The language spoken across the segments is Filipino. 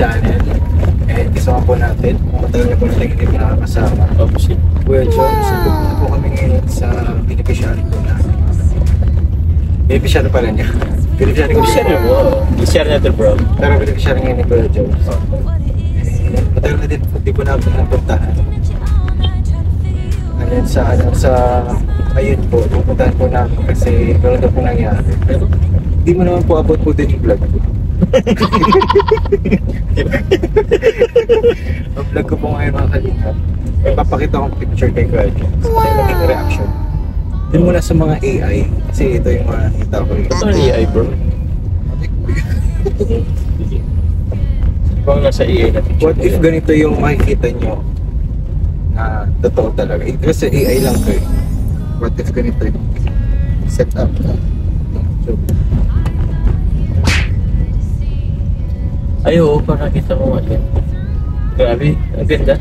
channel. And kasama po natin, matagal na po natin hindi nakakasama. Kuya John, sundot na po kami ngayon sa beneficiary po namin. Beneficiary pa rin niya. Beneficiary ko siya. I-share natin bro. Pero beneficiary ngayon ni Kuya John. Matagal na din, hindi po namin napuntahan. Ayun ayun po, pupuntahan po namin kasi meron na po nangyari. Pero hindi mo naman po abot po din yung vlog ko. Ang vlog ko po ngayon mga kalingap, may papakita kong picture kay Kuya John. So, maging reaction. Dun muna sa mga AI, kasi ito yung mga nakita ko. Ito ang AI bro. Bang nasa AI na picture. What if ganito yung makikita nyo na totoo talaga? Kasi AI lang kayo. What if ganito yung set up na? So, ay oo, parang nakita ko nga yan. Grabe, ang ganda.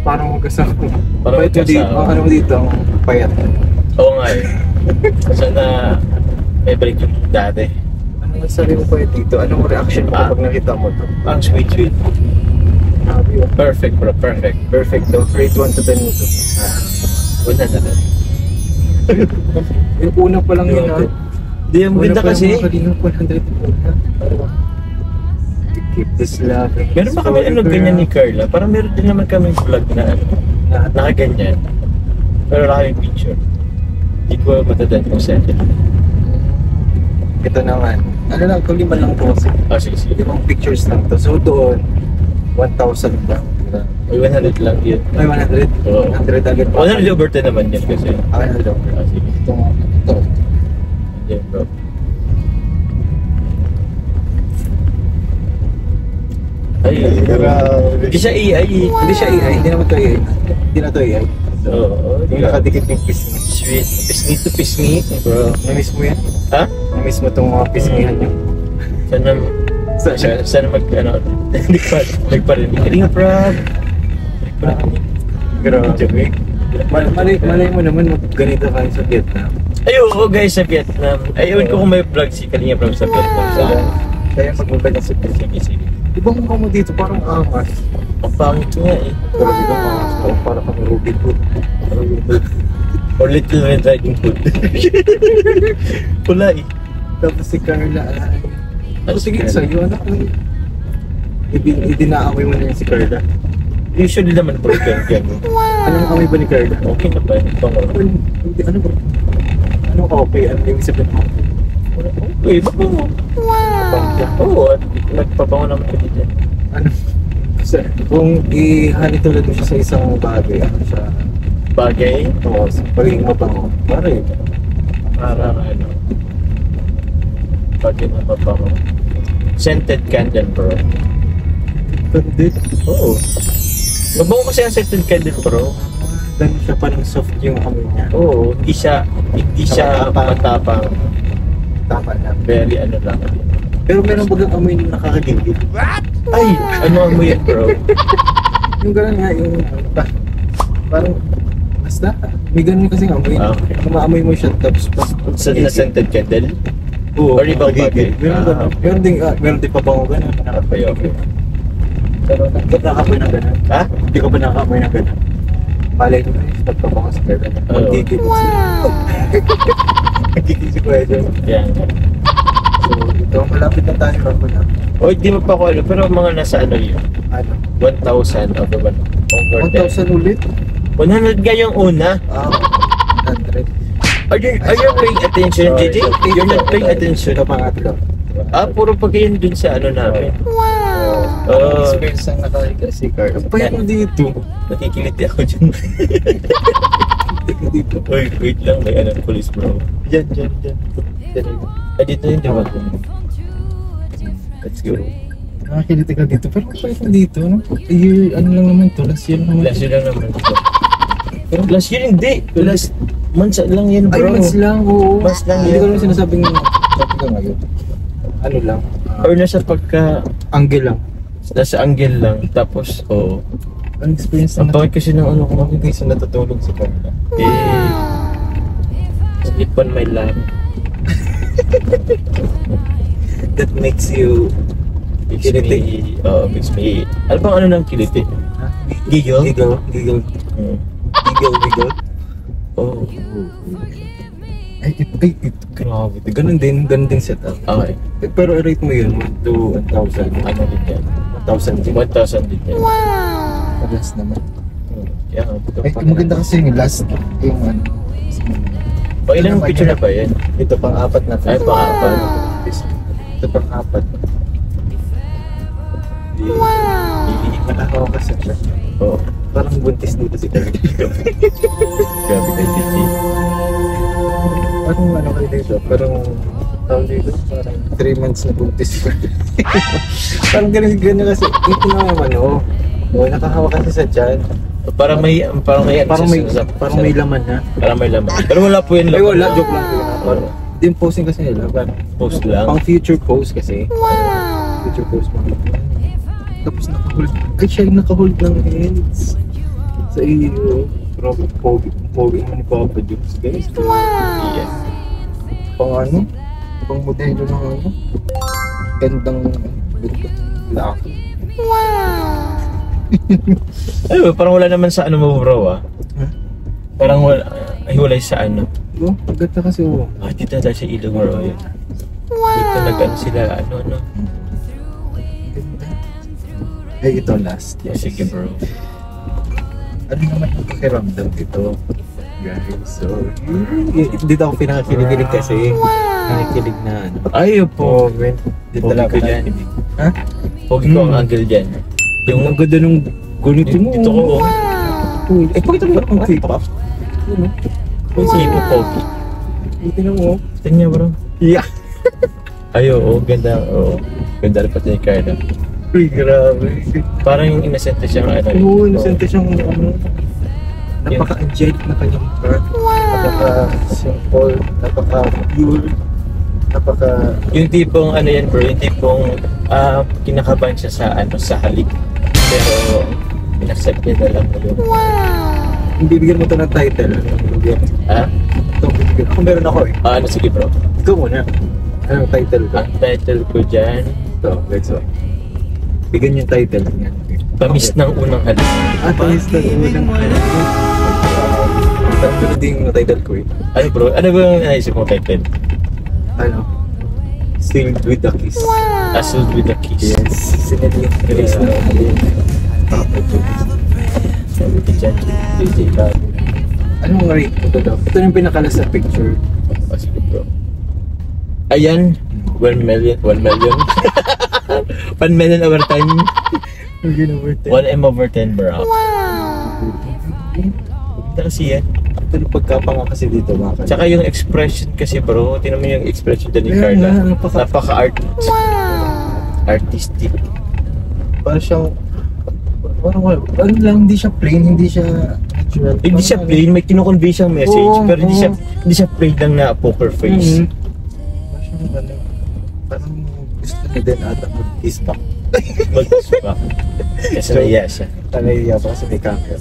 parang magkasama. Parang Ito dito, magkasama. ano dito, ang payat. Oo nga eh. Sana may balik yung dati. Ano masabi mo payat dito? Anong reaction mo kapag nakita mo to? Ang sweet. Sabi mo, Perfect bro, perfect. perfect daw. Rate 1 to 10 mo to. Wala na lang. Yung una pa lang yun ha. Di, ang ganda kasi. Una pa lang mga 100 na. Keep this love. Meron ba kami ano ganyan ni Carla? Parang meron din naman kami vlog na ano, nakaganyan. Pero wala kaming picture. Hindi ko matandaan kung saan. Ito naman. Ano lang, kung 5 lang po kasi. Sige. 5 pictures lang to. So doon, 1,000 lang. Ay, 100 lang yun. Ay, 100. Oo. 100 agad. 100 over 10 naman yun kasi. Ah, 100 over. Sige. Ito. Yan bro. Ay, hindi siya AI. Hindi siya AI. Hindi naman to AI. Hindi na to AI. Oo. Yung nakadikit yung pisngi. Sweet. Pisngi to pisngi. Bro. Namiss mo yan? Ha? Namiss mo itong mga pisngihan nyo? Sana ano, nagparinig. Hindi nga proud. Grabe. Malay mo naman ganito kayo sa Vietnam. Ay, oo guys, sa Vietnam. Ayun ko kung may vlog si Kalinga Vlog sa Vietnam. Kaya magmabay na sa Vietnam. Sige. Diba mukha mo dito parang angas? Ang pangit nga eh. Pero diba angas ko parang kami Robin Hood. Or Little Red Riding Hood. Pula eh. Tapos si Carla ay... Ano sige sa'yo? Ano kung... Idinaamoy mo na yun si Carla? Usually naman bro, ganyan. Anong amoy ba ni Carla? Okay na ba? Ano ba? Anong okay? Ano yung isipin mo? Uy, baka mo. Oo, nagpabango naman kami dyan. Ano? Kung ihanitulad mo siya sa isang bagay, ano siya? Bagay? Oo, pagiging mabango. Pare. Parang ano. Bagay na mabango. Scented candle bro. Pwede. Oo. Mabango kasi ang scented candle bro. Dan siya parang soft yung amoy niya. Oo, hindi siya matapang. Tama na. Very ano lang. Pero meron bagang amoy na nakakagigil. Ay! Ano mo yan bro? Yung gano'n nga, yung... Parang... Basta. May gano'n kasing amoy. Okay. Kung maamoy mo siya, tapos... Sa na scented candle? Oo. Or ibang bagay? Meron gano'n. Meron din pabango gano'n. Okay. Pero nakakamoy na gano'n. Ha? Hindi ka ba nakakamoy na gano'n? Malay nyo na yung nagpabango sa gano'n. Magigil. Magigil si Kuya John. Yan. So, ito, malapit na tayo ako na. O, di mo pa ko ano, pero mga nasa ano yun? Ano? 1,000 over 1,000 ulit? 100 nga yung una. 100. Are you paying attention, JJ? You're not paying attention. Ito pangatlo. Puro pagkain dun sa ano namin. Experience ang nakahiga si Carl. Payat mo dito. Nakikiliti ako dyan. Dito. Wait lang, may ano, police bro. Diyan. Ay, dito yun, di ba? Let's go. Nakakiliti ka dito. Pero payat mo dito, no? Ano lang naman to? Last year lang naman. Last year lang naman. Pero last year hindi. Last months lang yan bro. Ay, months lang, oo. Months lang Hindi yan. ko naman sinasabing sabi ka ngayon. Ano lang? Or nasa pagka... Angle lang. Nasa angle lang. Tapos, oo. Ang experience Ang na pangit kasi ng ano ko, hindi siya natutulog sa kanya. Sleep on my lap. that makes you Kiliti. Makes me... Ano bang ano ng kiliti? Giggle? Giggle. Hmm. Giggle. Oh. Ay, grabe. Ganun din setup. Okay. Pero i-rate mo yun to 1,000. Ano din yan? 1,000 din. 1,000 din yan. Last naman. Yeah, Ay, maganda kasi yung last. Yung ano. O ilang picture na ba yan? Ito pang-apat na. Ay, pang-apat. Ito pang-apat. Nakakawa kasi siya. Oo. Parang buntis dito si Carl. Grabe kay Titi. Parang ano kayo dito? Parang tawag dito? Parang 3 months na buntis pa. Parang ganun kasi. Ito na naman nakakawa kasi sa tiyan. Parang may Parang may laman na. Parang may laman. Pero wala po yan Ay laman. wala, joke lang. Parang yung posing kasi nila. Parang Post lang. pang future post kasi. Future post mga. Tapos nakahold. Ay siya yung nakahold ng hands. Sa iyo. Grabe, pogi naman ni Papa Jones, guys. Yes. Pang ano? Pang modelo ng ano? Gandang laki. Ay, parang wala naman sa ano mo bro Huh? Parang wala, hiwalay sa ano. Oh, ganda kasi Dito na tayo sa ilog bro. Dito nag-ano sila, ano. Ay, ito last. Sige bro. Ano naman yung pakiramdam dito? Guys, so... Dito ako pinakakilig kasi. Nakikilig na ano. Ay, po. Dito Pogi talaga ko dyan. nakikilig. Ha? Pogi ko ang angle dyan. Yung ang ganda nung ganito mo. Dito ko. Pakita mo ang K-pop. Sige po, pogi. Tingnan mo. Tingnan bro. Yeah. Ay, oo. Ganda. Oo. Ganda rin pati ni Carla. Uy, grabe. Parang yung innocent siyang ano. Oo, innocent siyang ano. Napaka-angelic na kanyang part. Napaka-simple. Napaka-pure. Yung tipong ano yan bro, yung tipong kinakabahan siya sa ano, sa halik. Pero in-accept niya na lang yun. Hindi bigyan mo ito ng title. Ha? Ito, bibigyan. Ako meron ako eh. Ano sige bro? Ikaw muna. Anong title ko? Ang title ko dyan, Ito, let's go. Bigyan yung title. Tamis ng unang halik. Tamis ng unang halik. Pero din yung title ko eh. Ano bro? Ano ba yung naisip mong title? Ano? Sealed with a kiss. Sealed with a kiss. Yes. Sinilip Grace na halik. Sabi ko dyan, DJ Lab. Anong rate mo ito daw? Ito yung pinakalas sa picture. Sige bro. Ayan, 1 million. 1 million. 1 million over 10. 1M over 10 bro. Ito kasi yan. Ito yung pagkapanga kasi dito mga Tsaka yung expression kasi bro, tingnan mo yung expression din ni Ayan Carla. na, Artistic. Parang siyang ano lang, hindi siya plain, hindi siya natural. Hindi siya plain, may kinukonvey siyang message, Oo, pero hindi siya plain lang na poker face. Parang siyang ano, parang gusto niya din ata mag-kiss back. Mag-suka. Kasi naiya siya. Naiya pa kasi may camera.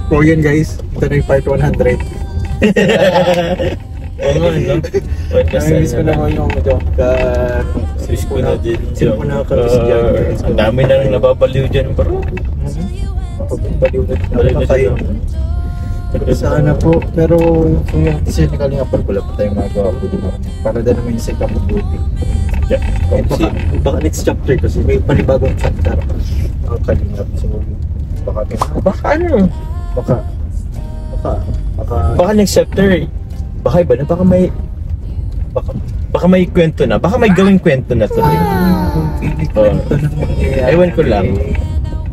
So yan guys, ito na yung part 100. Oo nga, no? Namiss ko naman yung Miss ko na din. Sino ko nakakamiss dyan guys. Ang dami na nang nababaliw dyan bro. Mapapagpaliw na kayo. Sana po, pero kung yung isa na kalingapal, wala pa tayong magawa po diba? Para na naman yung sa kamubuti. Yeah. Baka next chapter kasi may panibagong chapter ang kalingap. So baka ano? Baka next chapter, baka iba na, baka may kwento na, baka may gawing kwento na to. Ewan ko lang.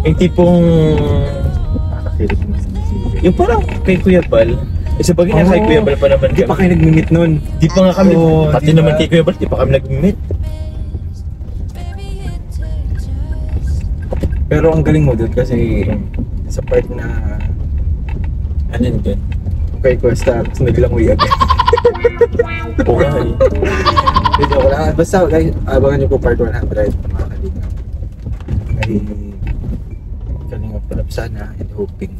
Yung tipong yung parang kay Kuya Bal, sa bagay na kay Kuya Bal pa naman Di pa kayo nag-meet nun. Di pa nga kami, pati diba? naman kay Kuya Bal, di pa kami nag-meet. Pero ang galing mo dun kasi sa part na Ano yun dun? kay Costa, tapos naglangoy agad. Okay. Hindi ako lang. Basta guys, abangan nyo po part 100 mga kalingap. Ay kalingap pala sana and hoping.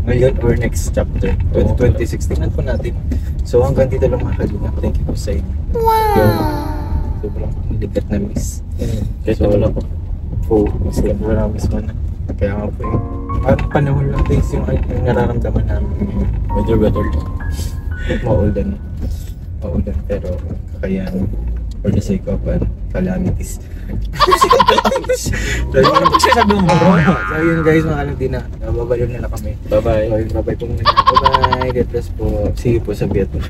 Ngayon or next chapter 2016 po natin So hanggang dito lang mga kalingap. Thank you po sa inyo. Yung sobrang ligat na miss. Kahit na wala ko. Oo, masaya po na miss mo na. Kaya nga po yung parang panahon lang guys yung nararamdaman namin. Weather. Maulan. Maulan pero kakayanin. For the sake of calamities. So yun, pagsasabi mo bro. So yun guys, mga kalagdi na. Babaliw na kami. Bye-bye. So yun, bye-bye po muna. Bye-bye. God bless po. See you po sa Vietnam.